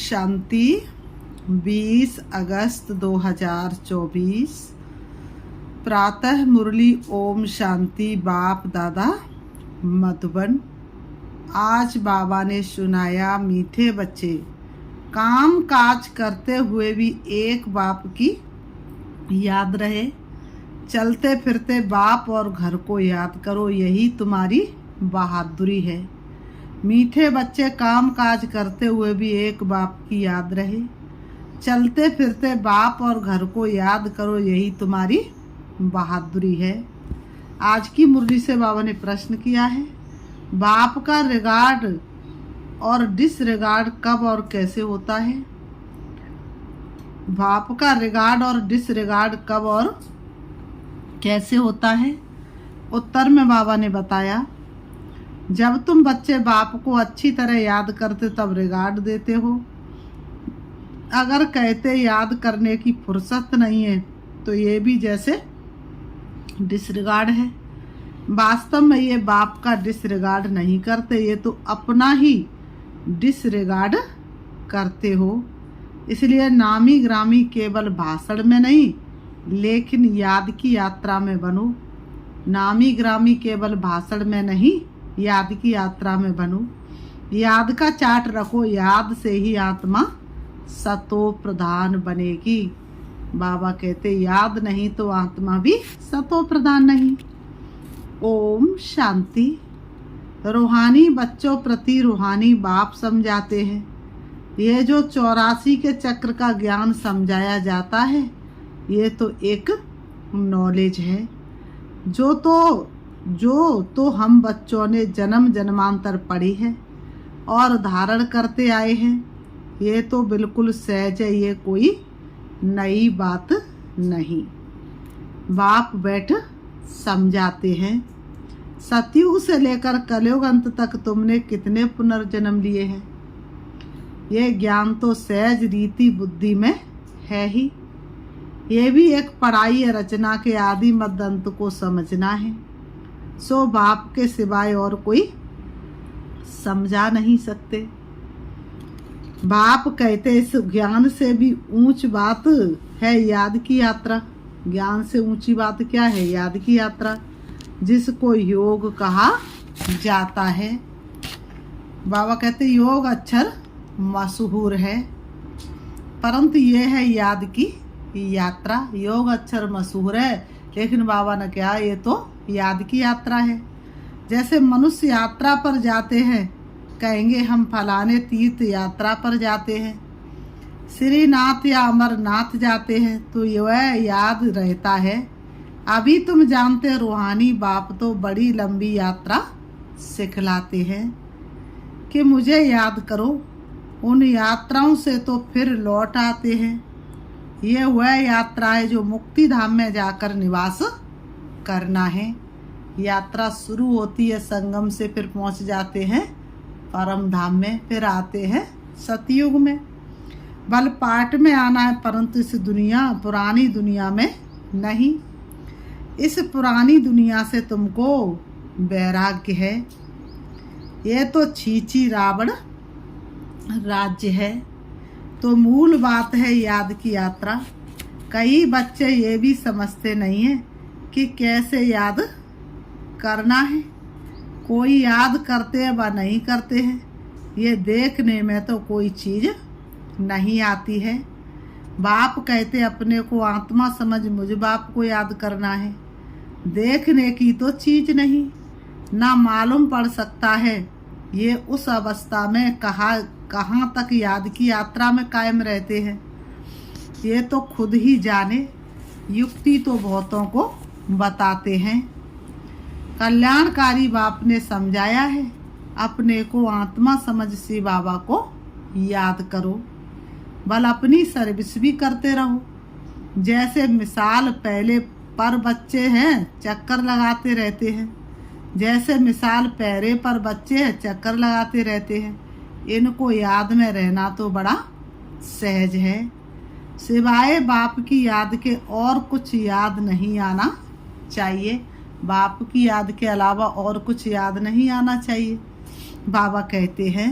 शांति। 20 अगस्त 2024 प्रातः मुरली। ओम शांति। बाप दादा मधुबन। आज बाबा ने सुनाया, मीठे बच्चे, काम काज करते हुए भी एक बाप की याद रहे। चलते फिरते बाप और घर को याद करो, यही तुम्हारी बहादुरी है। मीठे बच्चे, काम काज करते हुए भी एक बाप की याद रहे। चलते फिरते बाप और घर को याद करो, यही तुम्हारी बहादुरी है। आज की मुरली से बाबा ने प्रश्न किया है, बाप का रिगार्ड और डिसरिगार्ड कब और कैसे होता है? बाप का रिगार्ड और डिसरिगार्ड कब और कैसे होता है? उत्तर में बाबा ने बताया, जब तुम बच्चे बाप को अच्छी तरह याद करते तब रिगार्ड देते हो। अगर कहते याद करने की फुर्सत नहीं है तो ये भी जैसे डिसरिगार्ड है। वास्तव में ये बाप का डिसरिगार्ड नहीं करते, ये तो अपना ही डिसरिगार्ड करते हो। इसलिए नामी ग्रामी केवल भाषण में नहीं लेकिन याद की यात्रा में बनो। नामी ग्रामी केवल भाषण में नहीं, याद की यात्रा में बनो। याद का चार्ट रखो, याद से ही आत्मा सतो प्रधान बनेगी। बाबा कहते, याद नहीं तो आत्मा भी सतो प्रधान नहीं। ओम शांति। रूहानी बच्चों प्रति रूहानी बाप समझाते हैं। ये जो 84 के चक्र का ज्ञान समझाया जाता है, ये तो एक नॉलेज है जो तो हम बच्चों ने जन्म जन्मांतर पढ़ी है और धारण करते आए हैं। ये तो बिल्कुल सहज है, ये कोई नई बात नहीं। बाप बैठ समझाते हैं, सतयुग से लेकर कलयुग अंत तक तुमने कितने पुनर्जन्म लिए हैं? ये ज्ञान तो सहज रीति बुद्धि में है ही। ये भी एक पढ़ाई है, रचना के आदि मध्य अंत को समझना है। सो बाप के सिवाय और कोई समझा नहीं सकते। बाप कहते, इस ज्ञान से भी ऊंच बात है याद की यात्रा। ज्ञान से ऊंची बात क्या है? याद की यात्रा, जिसको योग कहा जाता है। बाबा कहते, योग अक्षर मशहूर है, परंतु ये है याद की यात्रा। योग अक्षर मशहूर है, लेकिन बाबा ने क्या, ये तो याद की यात्रा है। जैसे मनुष्य यात्रा पर जाते हैं, कहेंगे हम फलाने तीर्थ यात्रा पर जाते हैं, श्रीनाथ या अमरनाथ जाते हैं, तो यह याद रहता है। अभी तुम जानते, रूहानी बाप तो बड़ी लंबी यात्रा सिखलाते हैं कि मुझे याद करो। उन यात्राओं से तो फिर लौट आते हैं। ये वह यात्रा है जो मुक्ति धाम में जाकर निवास करना है। यात्रा शुरू होती है संगम से, फिर पहुंच जाते हैं परम धाम में, फिर आते हैं सतयुग में। बल पाठ में आना है, परंतु इस पुरानी दुनिया में नहीं। इस पुरानी दुनिया से तुमको वैराग्य है। ये तो छींची रावण राज्य है। तो मूल बात है याद की यात्रा। कई बच्चे ये भी समझते नहीं है कि कैसे याद करना है। कोई याद करते हैं व नहीं करते हैं, ये देखने में तो कोई चीज़ नहीं आती है। बाप कहते, अपने को आत्मा समझ, मुझ बाप को याद करना है। देखने की तो चीज़ नहीं, ना मालूम पड़ सकता है ये उस अवस्था में कहाँ तक याद की यात्रा में कायम रहते हैं। ये तो खुद ही जाने, युक्ति तो बहुतों को बताते हैं। कल्याणकारी बाप ने समझाया है, अपने को आत्मा समझ से बाबा को याद करो, बल अपनी सर्विस भी करते रहो। जैसे मिसाल, पहले पर बच्चे हैं चक्कर लगाते रहते हैं, जैसे मिसाल पैरे पर बच्चे हैं चक्कर लगाते रहते हैं। इनको याद में रहना तो बड़ा सहज है। सिवाय बाप की याद के और कुछ याद नहीं आना चाहिए। बाप की याद के अलावा और कुछ याद नहीं आना चाहिए। बाबा कहते हैं,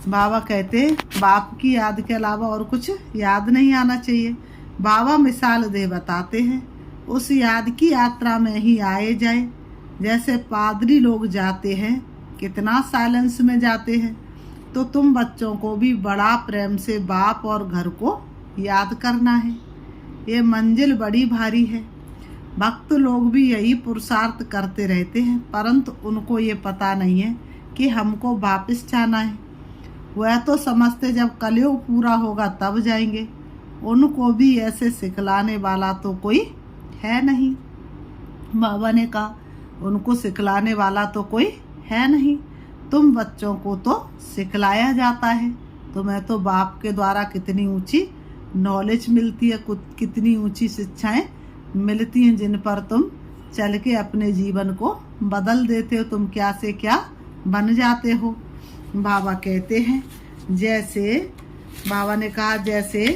बाबा कहते बाप की याद के अलावा और कुछ याद नहीं आना चाहिए। बाबा मिसाल दे बताते हैं, उस याद की यात्रा में ही आए जाए। जैसे पादरी लोग जाते हैं, कितना साइलेंस में जाते हैं, तो तुम बच्चों को भी बड़ा प्रेम से बाप और घर को याद करना है। ये मंजिल बड़ी भारी है। भक्त लोग भी यही पुरुषार्थ करते रहते हैं, परंतु उनको ये पता नहीं है कि हमको वापस जाना है। वह तो समझते जब कलयुग पूरा होगा तब जाएंगे। उनको भी ऐसे सिखलाने वाला तो कोई है नहीं। बाबा ने कहा उनको सिखलाने वाला तो कोई है नहीं। तुम बच्चों को तो सिखलाया जाता है। तुम्हें तो बाप के द्वारा कितनी ऊंची नॉलेज मिलती है, कितनी ऊंची शिक्षाएं मिलती हैं, जिन पर तुम चल के अपने जीवन को बदल देते हो। तुम क्या से क्या बन जाते हो। बाबा कहते हैं जैसे बाबा ने कहा जैसे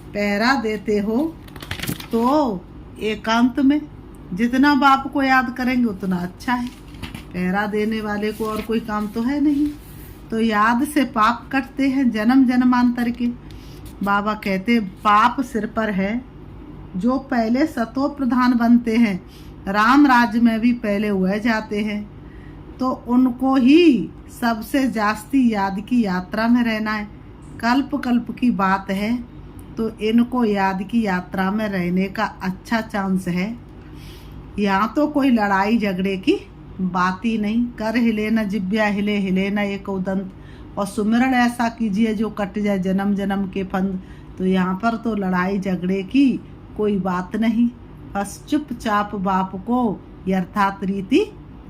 पहरा देते हो तो एकांत में जितना बाप को याद करेंगे उतना अच्छा है। पहरा देने वाले को और कोई काम तो है नहीं। तो याद से पाप कटते हैं जन्म जन्मांतर के। बाबा कहते पाप सिर पर है। जो पहले सतो प्रधान बनते हैं, राम राज्य में भी पहले हुए जाते हैं, तो उनको ही सबसे जास्ती याद की यात्रा में रहना है। कल्प कल्प की बात है, तो इनको याद की यात्रा में रहने का अच्छा चांस है। यहाँ तो कोई लड़ाई झगड़े की बात ही नहीं। कर हिले न जिब्या हिले, हिले न एक उदंत, और सुमिरन ऐसा कीजिए जो कट जाए जन्म जन्म के फंद। तो यहाँ पर तो लड़ाई झगड़े की कोई बात नहीं। बस चुपचाप बाप को यथार्थ रीति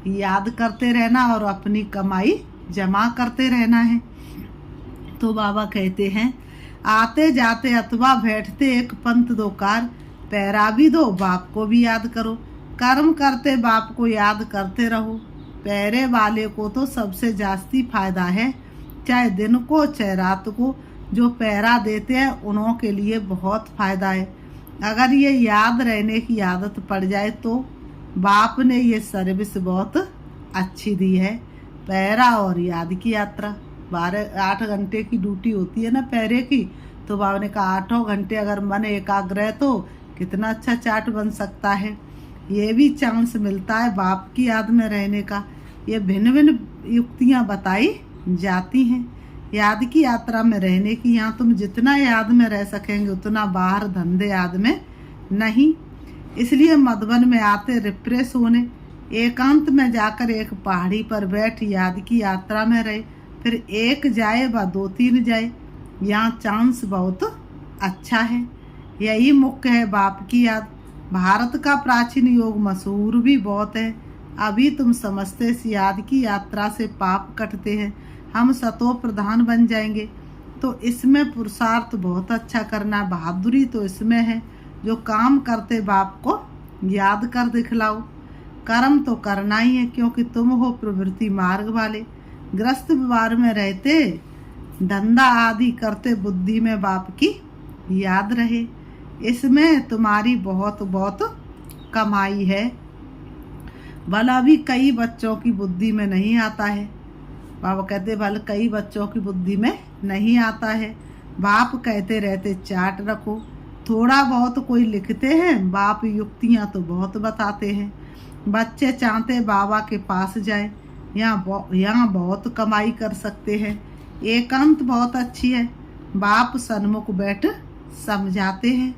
याद करते रहना और अपनी कमाई जमा करते रहना है। तो बाबा कहते हैं आते जाते अथवा बैठते एक पंथ दो कार, पैरा भी दो बाप को भी याद करो। कर्म करते बाप को याद करते रहो। पैरे वाले को तो सबसे जास्ती फायदा है, चाहे दिन को चाहे रात को। जो पैरा देते हैं उन्हों के लिए बहुत फायदा है। अगर ये याद रहने की आदत पड़ जाए तो बाप ने ये सर्विस बहुत अच्छी दी है। पैरा और याद की यात्रा 8 घंटे की ड्यूटी होती है ना पैरे की। तो बाबा ने कहा 8 घंटे अगर मन एकाग्र है तो कितना अच्छा चार्ट बन सकता है। ये भी चांस मिलता है बाप की याद में रहने का। ये भिन्न भिन्न युक्तियाँ बताई जाती हैं याद की यात्रा में रहने की। यहाँ तुम जितना याद में रह सकेंगे उतना बाहर धंधे याद में नहीं। इसलिए मधुबन में आते रिफ्रेश होने, एकांत में जाकर एक पहाड़ी पर बैठ याद की यात्रा में रहे। फिर एक जाए व 2-3 जाए, यहाँ चांस बहुत अच्छा है। यही मुख्य है बाप की याद। भारत का प्राचीन योग मशहूर भी बहुत है। अभी तुम समझते इस याद की यात्रा से पाप कटते हैं, हम सतो प्रधान बन जाएंगे। तो इसमें पुरुषार्थ बहुत अच्छा करना, बहादुरी तो इसमें है। जो काम करते बाप को याद कर दिखलाओ। कर्म तो करना ही है, क्योंकि तुम हो प्रवृत्ति मार्ग वाले। ग्रस्त व्यवहार में रहते, धंधा आदि करते, बुद्धि में बाप की याद रहे। इसमें तुम्हारी बहुत बहुत कमाई है। भला भी कई बच्चों की बुद्धि में नहीं आता है। बाबा कहते भला कई बच्चों की बुद्धि में नहीं आता है। बाप कहते रहते चार्ट रखो। थोड़ा बहुत कोई लिखते हैं, बाप युक्तियाँ तो बहुत बताते हैं। बच्चे चाहते बाबा के पास जाए, यहाँ बहुत कमाई कर सकते हैं। एकांत बहुत अच्छी है। बाप सन्मुख बैठ समझाते हैं,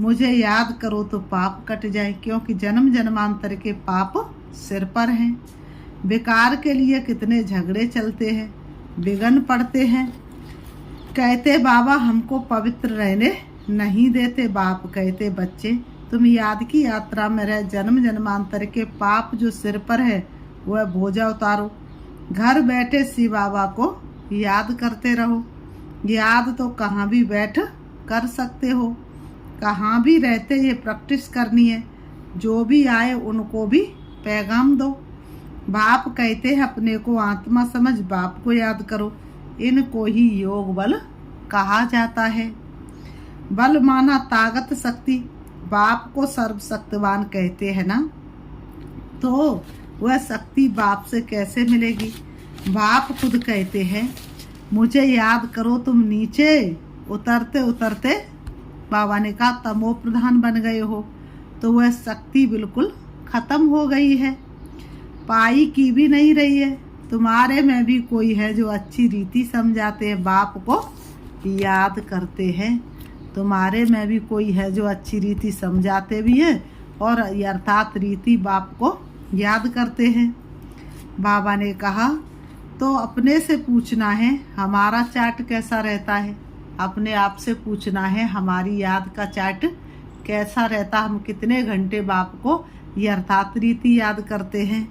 मुझे याद करो तो पाप कट जाए, क्योंकि जन्म जन्मांतर के पाप सिर पर हैं। बेकार के लिए कितने झगड़े चलते हैं, विघ्न पड़ते हैं। कहते बाबा हमको पवित्र रहने नहीं देते। बाप कहते बच्चे तुम याद की यात्रा में रह, जन्म जन्मांतर के पाप जो सिर पर है वह बोझा उतारो। घर बैठे शिव बाबा को याद करते रहो। याद तो कहाँ भी बैठ कर सकते हो, कहाँ भी रहते ये प्रैक्टिस करनी है। जो भी आए उनको भी पैगाम दो। बाप कहते हैं अपने को आत्मा समझ, बाप को याद करो। इनको ही योग बल कहा जाता है। बल माना ताकत शक्ति। बाप को सर्वशक्तिवान कहते हैं ना, तो वह शक्ति बाप से कैसे मिलेगी। बाप खुद कहते हैं मुझे याद करो तुम नीचे उतरते उतरते बाबा ने कहा तमो प्रधान बन गए हो, तो वह शक्ति बिल्कुल खत्म हो गई है, पाई की भी नहीं रही है। तुम्हारे में भी कोई है जो अच्छी रीति समझाते हैं, बाप को याद करते हैं। तुम्हारे में भी कोई है जो अच्छी रीति समझाते भी हैं और अर्थात रीति बाप को याद करते हैं। बाबा ने कहा तो अपने से पूछना है हमारा चार्ट कैसा रहता है, अपने आप से पूछना है हमारी याद का चार्ट कैसा रहता, हम कितने घंटे बाप को अर्थात रीति याद करते हैं।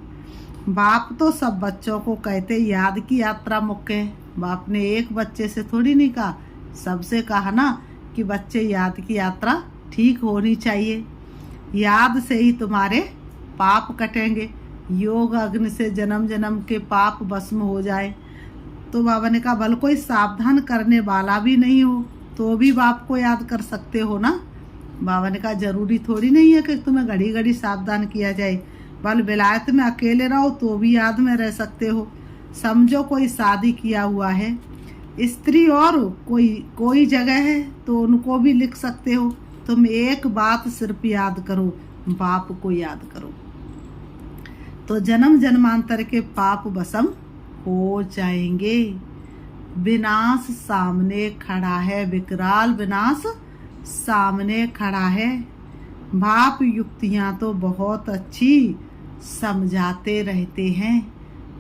बाप तो सब बच्चों को कहते याद की यात्रा मुख्य है। बाप ने एक बच्चे से थोड़ी नहीं कहा, सबसे कहा ना कि बच्चे याद की यात्रा ठीक होनी चाहिए, याद से ही तुम्हारे पाप कटेंगे, योग अग्नि से जन्म जन्म के पाप भस्म हो जाए। तो बाबा ने कहा भल कोई सावधान करने वाला भी नहीं हो तो भी बाप को याद कर सकते हो ना। बाबा ने कहा जरूरी थोड़ी नहीं है कि तुम्हें घड़ी घड़ी सावधान किया जाए, बल विलायत में अकेले रहो तो भी याद में रह सकते हो। समझो कोई शादी किया हुआ है, स्त्री और कोई जगह है तो उनको भी लिख सकते हो। तुम एक बात सिर्फ याद करो, बाप को याद करो, तो जन्म जन्मांतर के पाप भस्म हो जाएंगे। विनाश सामने खड़ा है, विकराल विनाश सामने खड़ा है। बाप युक्तियां तो बहुत अच्छी समझाते रहते हैं,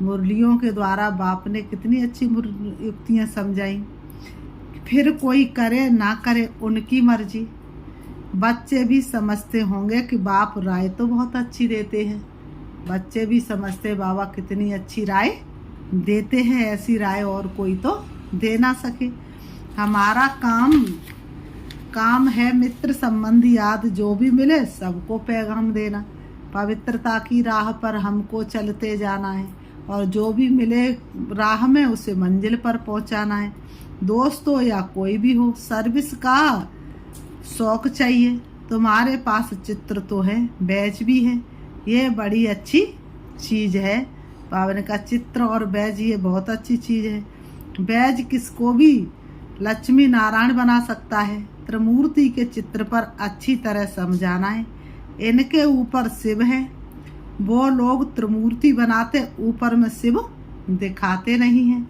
मुरलियों के द्वारा बाप ने कितनी अच्छी युक्तियां समझाई। फिर कोई करे ना करे उनकी मर्जी। बच्चे भी समझते होंगे कि बाप राय तो बहुत अच्छी देते हैं, बच्चे भी समझते बाबा कितनी अच्छी राय देते हैं, ऐसी राय और कोई तो दे ना सके। हमारा काम है मित्र संबंधी याद जो भी मिले सबको पैगाम देना, पवित्रता की राह पर हमको चलते जाना है और जो भी मिले राह में उसे मंजिल पर पहुंचाना है। दोस्त हो या कोई भी हो, सर्विस का शौक चाहिए। तुम्हारे पास चित्र तो है, बैज भी है, ये बड़ी अच्छी चीज है। बाबा ने कहा चित्र और बैज ये बहुत अच्छी चीज है। बैज किसको भी लक्ष्मी नारायण बना सकता है। त्रिमूर्ति के चित्र पर अच्छी तरह समझाना है, इनके ऊपर शिव है, वो लोग त्रिमूर्ति बनाते ऊपर में शिव दिखाते नहीं हैं,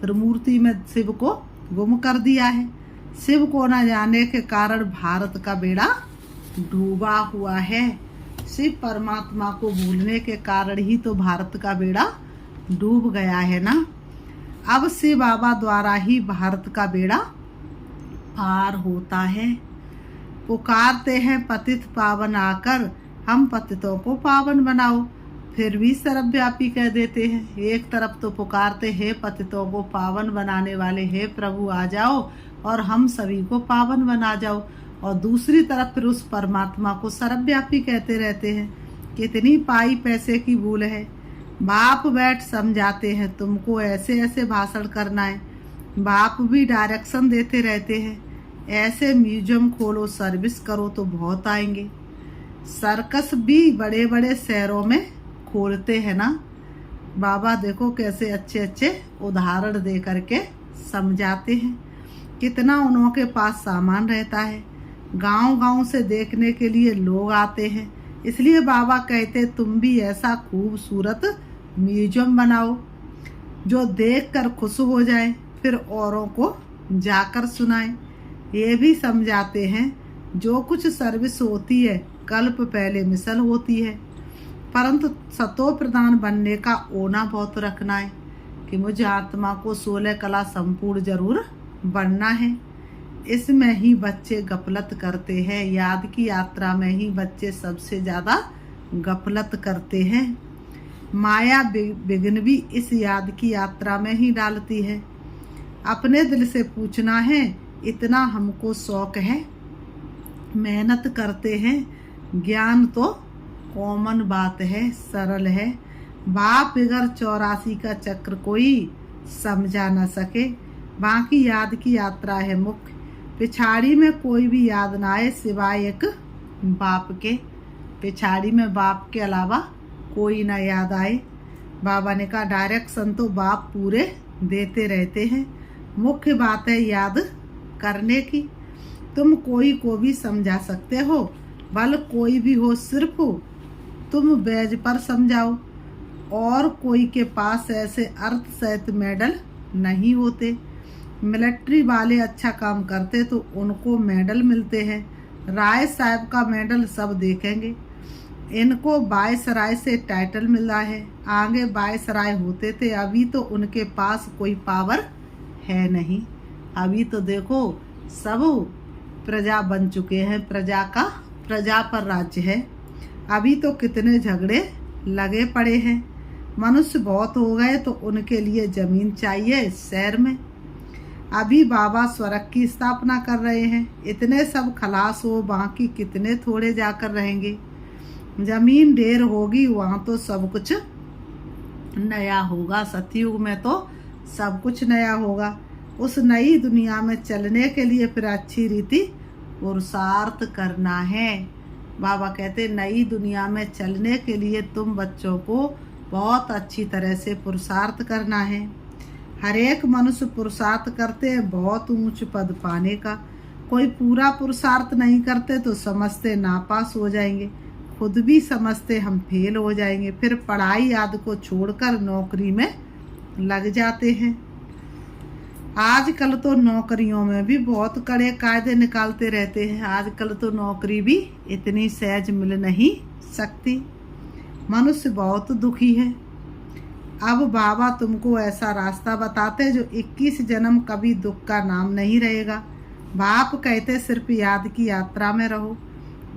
त्रिमूर्ति में शिव को गुम कर दिया है। शिव को न जाने के कारण भारत का बेड़ा डूबा हुआ है। शिव परमात्मा को भूलने के कारण ही तो भारत का बेड़ा डूब गया है ना। अब शिव बाबा द्वारा ही भारत का बेड़ा पार होता है। पुकारते हैं पतित पावन आकर, हम पतितों को पावन बनाओ, फिर भी सर्वव्यापी कह देते हैं। एक तरफ तो पुकारते हैं पतितों को पावन बनाने वाले, हे प्रभु आ जाओ और हम सभी को पावन बना जाओ, और दूसरी तरफ फिर उस परमात्मा को सर्वव्यापी कहते रहते हैं। कितनी पाई पैसे की भूल है। बाप बैठ समझाते हैं तुमको ऐसे ऐसे भाषण करना है, बाप भी डायरेक्शन देते रहते हैं, ऐसे म्यूजियम खोलो, सर्विस करो तो बहुत आएंगे। सर्कस भी बड़े बड़े शहरों में खोलते हैं ना। बाबा देखो कैसे अच्छे अच्छे उदाहरण दे करके समझाते हैं, कितना उनके पास सामान रहता है, गांव गांव से देखने के लिए लोग आते हैं। इसलिए बाबा कहते तुम भी ऐसा खूबसूरत म्यूजियम बनाओ जो देखकर खुश हो जाए, फिर औरों को जाकर सुनाए। ये भी समझाते हैं जो कुछ सर्विस होती है कल्प पहले मिसल होती है, परंतु सतो प्रधान बनने का ओना बहुत रखना है कि मुझे आत्मा को 16 कला संपूर्ण जरूर बनना है। इसमें ही बच्चे गफलत करते हैं, याद की यात्रा में ही बच्चे सबसे ज्यादा गफलत करते हैं। माया विघ्न भी इस याद की यात्रा में ही डालती है। अपने दिल से पूछना है, इतना हमको शौक है, मेहनत करते हैं, ज्ञान तो कॉमन बात है, सरल है। बाप बिगर 84 का चक्र कोई समझा न सके, बाकी याद की यात्रा है मुख्य। पिछाड़ी में कोई भी याद ना आए सिवाय एक बाप के, पिछाड़ी में बाप के अलावा कोई ना याद आए। बाबा ने कहा डायरेक्शन तो बाप पूरे देते रहते हैं, मुख्य बात है याद करने की। तुम कोई को भी समझा सकते हो, भले कोई भी हो, सिर्फ तुम बैज पर समझाओ। और कोई के पास ऐसे अर्थ सहित मेडल नहीं होते। मिलिट्री वाले अच्छा काम करते तो उनको मेडल मिलते हैं। राय साहब का मेडल सब देखेंगे। इनको वायसराय से टाइटल मिला है, आगे वायसराय होते थे। अभी तो उनके पास कोई पावर है नहीं। अभी तो देखो सब प्रजा बन चुके हैं, प्रजा पर राज्य है। अभी तो कितने झगड़े लगे पड़े हैं। मनुष्य बहुत हो गए तो उनके लिए जमीन चाहिए शहर में। अभी बाबा स्वर्ग की स्थापना कर रहे हैं। इतने सब खलास हो, बाकी कितने थोड़े जाकर रहेंगे। जमीन ढेर होगी, वहाँ तो सब कुछ नया होगा। सतयुग में तो सब कुछ नया होगा। उस नई दुनिया में चलने के लिए फिर अच्छी रीति पुरुषार्थ करना है। बाबा कहते नई दुनिया में चलने के लिए तुम बच्चों को बहुत अच्छी तरह से पुरुषार्थ करना है। हर एक मनुष्य पुरुषार्थ करते हैं बहुत ऊंच पद पाने का। कोई पूरा पुरुषार्थ नहीं करते तो समझते नापास हो जाएंगे, खुद भी समझते हम फेल हो जाएंगे। फिर पढ़ाई आदि को छोड़कर नौकरी में लग जाते हैं। आजकल तो नौकरियों में भी बहुत कड़े कायदे निकालते रहते हैं। आजकल तो नौकरी भी इतनी सहज मिल नहीं सकती। मनुष्य बहुत दुखी है। अब बाबा तुमको ऐसा रास्ता बताते जो 21 जन्म कभी दुख का नाम नहीं रहेगा। बाप कहते सिर्फ याद की यात्रा में रहो।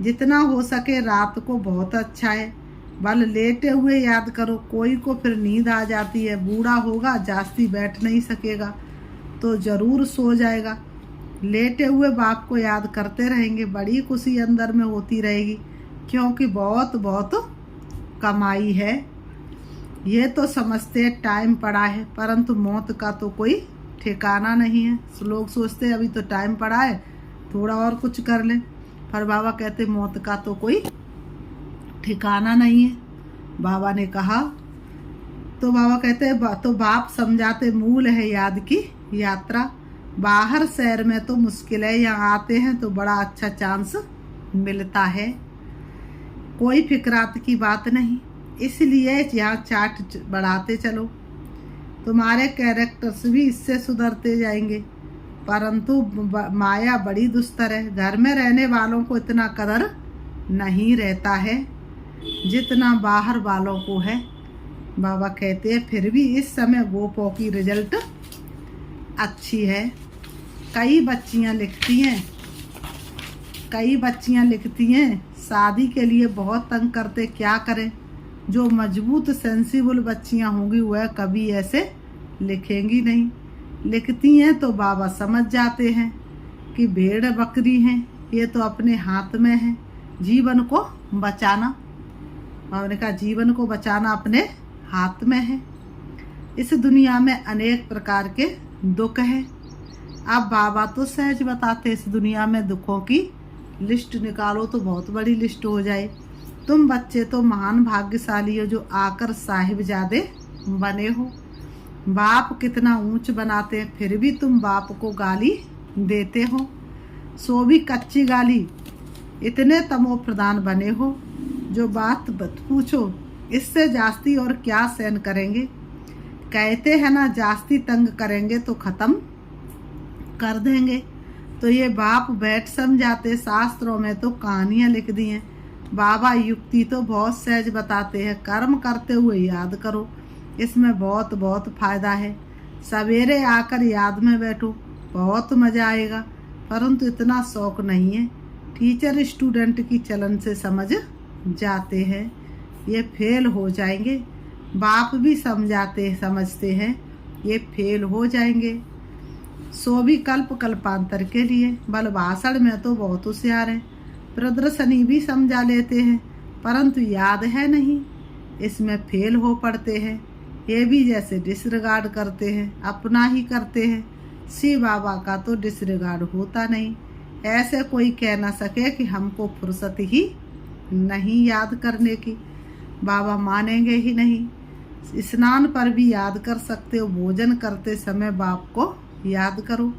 जितना हो सके रात को बहुत अच्छा है, बल लेटे हुए याद करो। कोई को फिर नींद आ जाती है, बूढ़ा होगा जास्ती बैठ नहीं सकेगा तो जरूर सो जाएगा। लेटे हुए बाप को याद करते रहेंगे, बड़ी खुशी अंदर में होती रहेगी, क्योंकि बहुत बहुत कमाई है। ये तो समझते टाइम पड़ा है, परंतु मौत का तो कोई ठिकाना नहीं है। लोग सोचते अभी तो टाइम पड़ा है, थोड़ा और कुछ कर लें, पर बाबा कहते मौत का तो कोई ठिकाना नहीं है। बाबा ने कहा तो बाबा कहते तो बाप समझाते मूल है याद की यात्रा। बाहर शहर में तो मुश्किल है, यहाँ आते हैं तो बड़ा अच्छा चांस मिलता है। कोई फिक्रात की बात नहीं, इसलिए यहाँ चाट बढ़ाते चलो। तुम्हारे कैरेक्टर्स भी इससे सुधरते जाएंगे। परंतु माया बड़ी दुस्तर है। घर में रहने वालों को इतना कदर नहीं रहता है जितना बाहर वालों को है। बाबा कहते हैं फिर भी इस समय गोपों की रिजल्ट अच्छी है। कई बच्चियां लिखती हैं शादी के लिए बहुत तंग करते, क्या करें। जो मजबूत सेंसिबल बच्चियां होंगी वह कभी ऐसे लिखेंगी नहीं। लिखती हैं तो बाबा समझ जाते हैं कि भेड़ बकरी हैं, ये तो अपने हाथ में है जीवन को बचाना। बाबा ने कहा जीवन को बचाना अपने हाथ में है। इस दुनिया में अनेक प्रकार के दुख हैं। अब बाबा तो सहज बताते इस दुनिया में दुखों की लिस्ट निकालो तो बहुत बड़ी लिस्ट हो जाए। तुम बच्चे तो महान भाग्यशाली हो जो आकर साहिबजादे बने हो। बाप कितना ऊंच बनाते हैं, फिर भी तुम बाप को गाली देते हो, सो भी कच्ची गाली। इतने तमो प्रधान बने हो जो बात पूछो इससे जास्ती और क्या सहन करेंगे। कहते हैं ना जास्ती तंग करेंगे तो खत्म कर देंगे। तो ये बाप बैठ समझाते। शास्त्रों में तो कहानियां लिख दी हैं। बाबा युक्ति तो बहुत सहज बताते हैं। कर्म करते हुए याद करो, इसमें बहुत बहुत फायदा है। सवेरे आकर याद में बैठो, बहुत मजा आएगा। परंतु इतना शौक नहीं है। टीचर स्टूडेंट की चलन से समझ जाते हैं, ये फेल हो जाएंगे। बाप भी समझते हैं ये फेल हो जाएंगे। सो भी कल्पांतर के लिए। बल भाषण में तो बहुत होशियार है, प्रदर्शनी भी समझा लेते हैं, परंतु याद है नहीं, इसमें फेल हो पड़ते हैं। ये भी जैसे डिसरिगार्ड करते हैं, अपना ही करते हैं। शिव बाबा का तो डिसरिगार्ड होता नहीं। ऐसे कोई कह ना सके कि हमको फुर्सत ही नहीं याद करने की। बाबा मानेंगे ही नहीं। स्नान पर भी याद कर सकते हो, भोजन करते समय बाप को याद करो,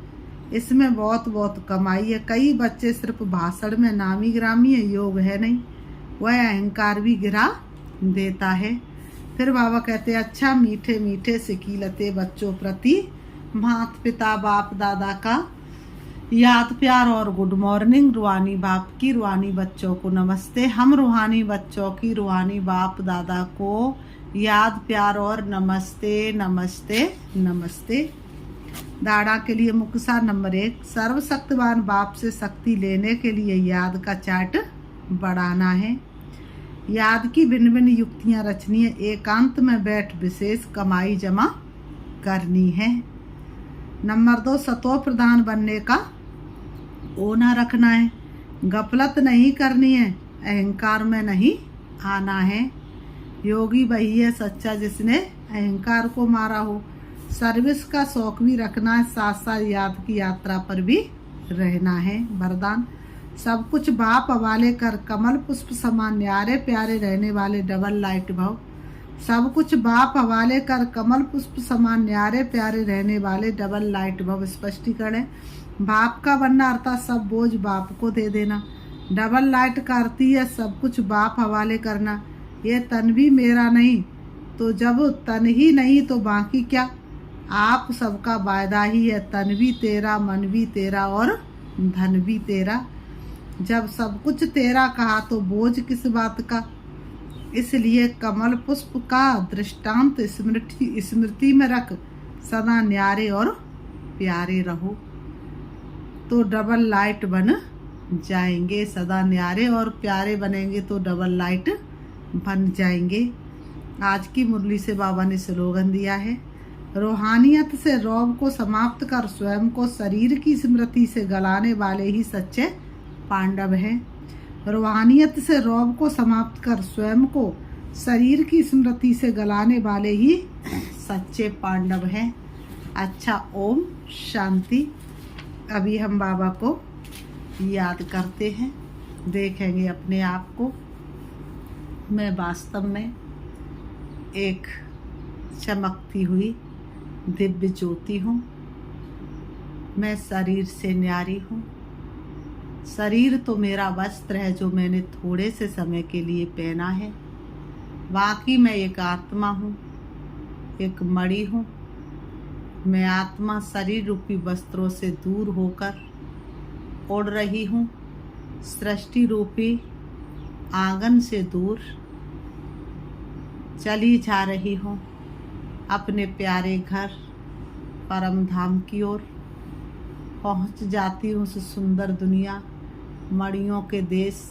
इसमें बहुत बहुत कमाई है। कई बच्चे सिर्फ भाषण में नामी गिरामी है, योग है नहीं, वह अहंकार भी गिरा देता है। फिर बाबा कहते हैं, अच्छा मीठे मीठे सिकीलते बच्चों प्रति माता पिता बाप दादा का याद प्यार और गुड मॉर्निंग। रूहानी बाप की रूहानी बच्चों को नमस्ते। हम रूहानी बच्चों की रूहानी बाप दादा को याद प्यार और नमस्ते नमस्ते नमस्ते। दाड़ा के लिए मुक्सा नंबर 1, सर्वशक्तिवान बाप से शक्ति लेने के लिए याद का चार्ट बढ़ाना है। याद की भिन्न भिन्न युक्तियां रचनी है। एकांत में बैठ विशेष कमाई जमा करनी है। नंबर 2, सतो प्रधान बनने का ओना रखना है। गफलत नहीं करनी है, अहंकार में नहीं आना है। योगी वही है सच्चा जिसने अहंकार को मारा हो। सर्विस का शौक भी रखना है, साथ साथ याद की यात्रा पर भी रहना है। वरदान, सब कुछ बाप हवाले कर कमल पुष्प समान न्यारे प्यारे रहने वाले डबल लाइट भव। सब कुछ बाप हवाले कर कमल पुष्प समान न्यारे प्यारे रहने वाले डबल लाइट भव। स्पष्टीकरण है, बाप का बनना अर्थात सब बोझ बाप को दे देना। डबल लाइट का अर्थ है सब कुछ बाप हवाले करना। ये तन भी मेरा नहीं, तो जब तन ही नहीं तो बाकी क्या। आप सबका वायदा ही है, तन भी तेरा, मन भी तेरा और धन भी तेरा। जब सब कुछ तेरा कहा तो बोझ किस बात का। इसलिए कमल पुष्प का दृष्टांत स्मृति में रख सदा न्यारे और प्यारे रहो, तो डबल लाइट बन जाएंगे। सदा न्यारे और प्यारे बनेंगे तो डबल लाइट बन जाएंगे। आज की मुरली से बाबा ने स्लोगन दिया है, रूहानियत से रौब को समाप्त कर स्वयं को शरीर की स्मृति से गलाने वाले ही सच्चे पांडव हैं। रूहानियत से रौब को समाप्त कर स्वयं को शरीर की स्मृति से गलाने वाले ही सच्चे पांडव हैं। अच्छा, ओम शांति। अभी हम बाबा को याद करते हैं, देखेंगे अपने आप को। मैं वास्तव में एक चमकती हुई दिव्य ज्योति हूँ। मैं शरीर से न्यारी हूँ। शरीर तो मेरा वस्त्र है जो मैंने थोड़े से समय के लिए पहना है। बाकी मैं एक आत्मा हूँ, एक मणि हूँ। मैं आत्मा शरीर रूपी वस्त्रों से दूर होकर उड़ रही हूँ, सृष्टि रूपी आंगन से दूर चली जा रही हूँ, अपने प्यारे घर परम धाम की ओर पहुँच जाती हूँ। उस सुंदर दुनिया, मणियों के देश,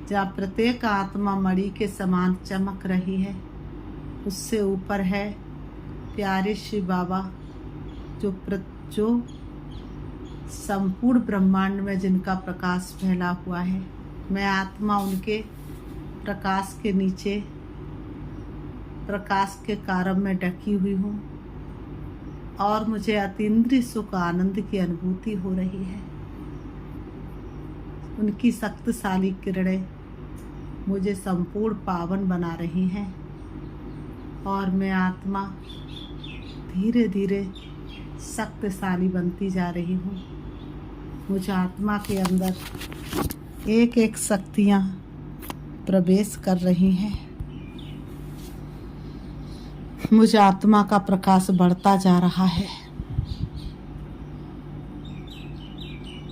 जहाँ प्रत्येक आत्मा मणि के समान चमक रही है। उससे ऊपर है प्यारे श्री बाबा जो संपूर्ण ब्रह्मांड में जिनका प्रकाश फैला हुआ है। मैं आत्मा उनके प्रकाश के नीचे प्रकाश के कारम में ढकी हुई हूँ और मुझे अतीन्द्रिय सुख आनंद की अनुभूति हो रही है। उनकी शक्तिशाली किरणें मुझे संपूर्ण पावन बना रही हैं और मैं आत्मा धीरे धीरे शक्तिशाली बनती जा रही हूँ। मुझे आत्मा के अंदर एक एक शक्तियाँ प्रवेश कर रही हैं। मुझे आत्मा का प्रकाश बढ़ता जा रहा है।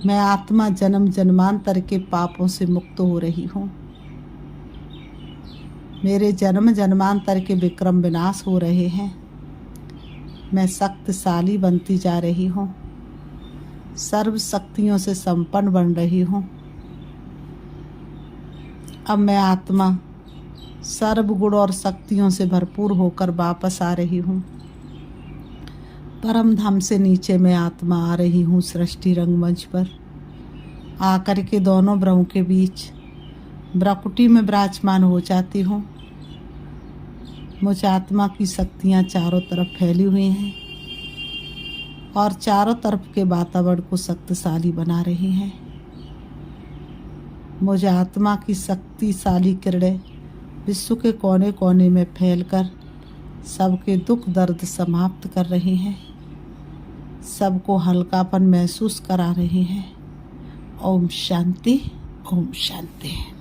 मैं आत्मा जन्म जन्मांतर के पापों से मुक्त हो रही हूँ। मेरे जन्म जन्मांतर के विक्रम विनाश हो रहे हैं। मैं शक्तिशाली बनती जा रही हूँ, सर्व शक्तियों से संपन्न बन रही हूँ। अब मैं आत्मा सर्व गुण और शक्तियों से भरपूर होकर वापस आ रही हूँ। परम धाम से नीचे मैं आत्मा आ रही हूँ सृष्टि रंगमंच पर। आकर के दोनों ब्रह्म के बीच ब्रकुटी में विराजमान हो जाती हूँ। मुझ आत्मा की शक्तियाँ चारों तरफ फैली हुई हैं और चारों तरफ के वातावरण को शक्तिशाली बना रही हैं। मुझे आत्मा की शक्तिशाली किरणें विश्व के कोने कोने में फैलकर सबके दुख दर्द समाप्त कर रही हैं। सबको हल्कापन महसूस करा रहे हैं। ओम शांति, ओम शांति।